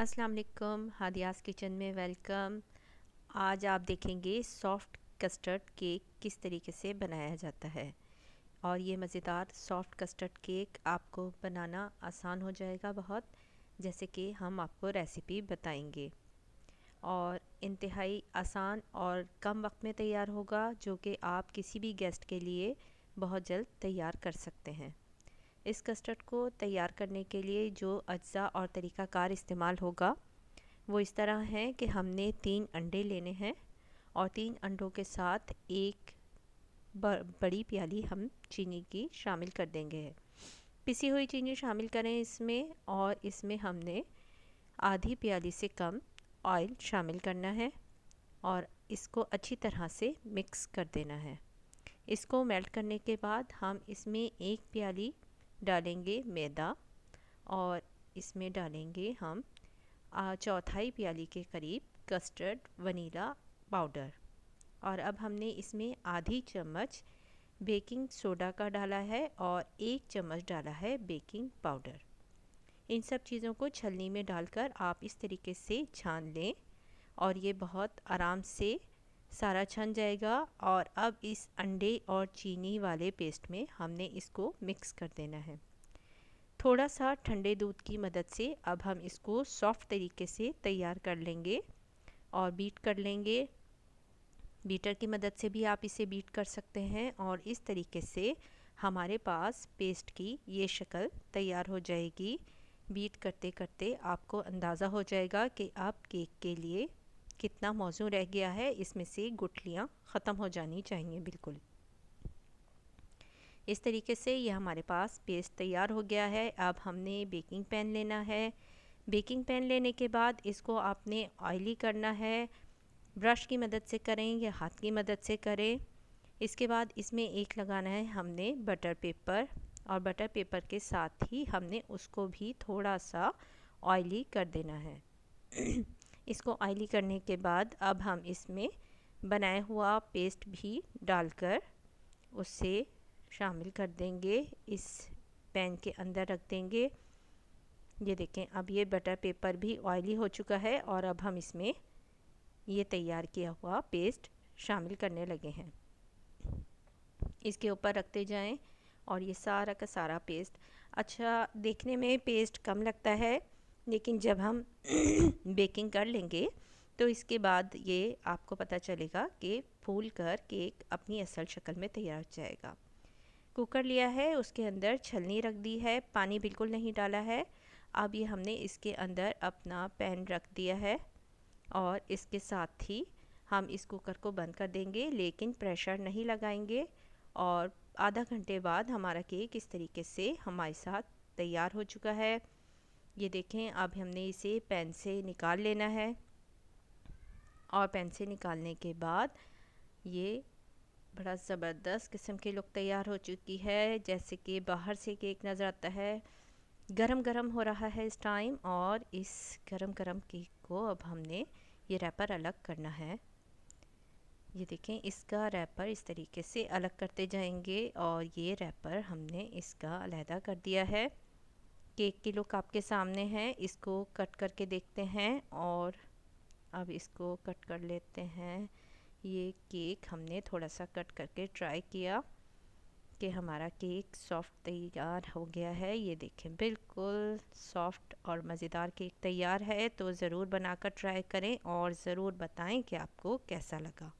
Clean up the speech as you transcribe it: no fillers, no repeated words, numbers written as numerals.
अस्सलाम वालेकुम, हादियास किचन में वेलकम। आज आप देखेंगे सॉफ्ट कस्टर्ड केक किस तरीके से बनाया जाता है। और ये मज़ेदार सॉफ्ट कस्टर्ड केक आपको बनाना आसान हो जाएगा बहुत, जैसे कि हम आपको रेसिपी बताएंगे। और इंतहाई आसान और कम वक्त में तैयार होगा, जो कि आप किसी भी गेस्ट के लिए बहुत जल्द तैयार कर सकते हैं। इस कस्टर्ड को तैयार करने के लिए जो अज्जा और तरीक़ाकार इस्तेमाल होगा वो इस तरह है कि हमने 3 अंडे लेने हैं और 3 अंडों के साथ एक बड़ी प्याली हम चीनी की शामिल कर देंगे। पिसी हुई चीनी शामिल करें इसमें, और इसमें हमने आधी प्याली से कम ऑयल शामिल करना है और इसको अच्छी तरह से मिक्स कर देना है। इसको मेल्ट करने के बाद हम इसमें 1 प्याली डालेंगे मैदा और इसमें डालेंगे हम चौथाई प्याली के करीब कस्टर्ड वनीला पाउडर। और अब हमने इसमें आधी चम्मच बेकिंग सोडा का डाला है और 1 चम्मच डाला है बेकिंग पाउडर। इन सब चीज़ों को छलनी में डालकर आप इस तरीके से छान लें और ये बहुत आराम से सारा छन जाएगा। और अब इस अंडे और चीनी वाले पेस्ट में हमने इसको मिक्स कर देना है। थोड़ा सा ठंडे दूध की मदद से अब हम इसको सॉफ्ट तरीके से तैयार कर लेंगे और बीट कर लेंगे। बीटर की मदद से भी आप इसे बीट कर सकते हैं और इस तरीके से हमारे पास पेस्ट की ये शक्ल तैयार हो जाएगी। बीट करते करते आपको अंदाज़ा हो जाएगा कि अब केक के लिए कितना मौजू रह गया है, इसमें से गुठलियाँ ख़त्म हो जानी चाहिए बिल्कुल। इस तरीके से ये हमारे पास पेस्ट तैयार हो गया है। अब हमने बेकिंग पैन लेना है। बेकिंग पैन लेने के बाद इसको आपने ऑयली करना है। ब्रश की मदद से करें या हाथ की मदद से करें। इसके बाद इसमें एक लगाना है हमने बटर पेपर, और बटर पेपर के साथ ही हमने उसको भी थोड़ा सा ऑयली कर देना है। इसको ऑयली करने के बाद अब हम इसमें बनाया हुआ पेस्ट भी डालकर उससे शामिल कर देंगे, इस पैन के अंदर रख देंगे। ये देखें, अब ये बटर पेपर भी ऑयली हो चुका है और अब हम इसमें ये तैयार किया हुआ पेस्ट शामिल करने लगे हैं। इसके ऊपर रखते जाएं और ये सारा का सारा पेस्ट, अच्छा देखने में पेस्ट कम लगता है, लेकिन जब हम बेकिंग कर लेंगे तो इसके बाद ये आपको पता चलेगा कि फूल कर केक अपनी असल शक्ल में तैयार हो जाएगा। कुकर लिया है, उसके अंदर छलनी रख दी है, पानी बिल्कुल नहीं डाला है। अब ये हमने इसके अंदर अपना पैन रख दिया है और इसके साथ ही हम इस कुकर को बंद कर देंगे, लेकिन प्रेशर नहीं लगाएंगे। और आधा घंटे बाद हमारा केक इस तरीके से हमारे साथ तैयार हो चुका है। ये देखें, अब हमने इसे पैन से निकाल लेना है और पैन से निकालने के बाद ये बड़ा ज़बरदस्त किस्म की लुक तैयार हो चुकी है। जैसे कि बाहर से केक नज़र आता है, गरम गरम हो रहा है इस टाइम। और इस गरम गरम केक को अब हमने ये रैपर अलग करना है। ये देखें, इसका रैपर इस तरीके से अलग करते जाएंगे और ये रैपर हमने इसका अलहदा कर दिया है। केक की लुक आपके सामने है, इसको कट करके देखते हैं और अब इसको कट कर लेते हैं। ये केक हमने थोड़ा सा कट करके ट्राई किया कि हमारा केक सॉफ्ट तैयार हो गया है। ये देखें, बिल्कुल सॉफ्ट और मज़ेदार केक तैयार है। तो ज़रूर बनाकर ट्राई करें और ज़रूर बताएं कि आपको कैसा लगा।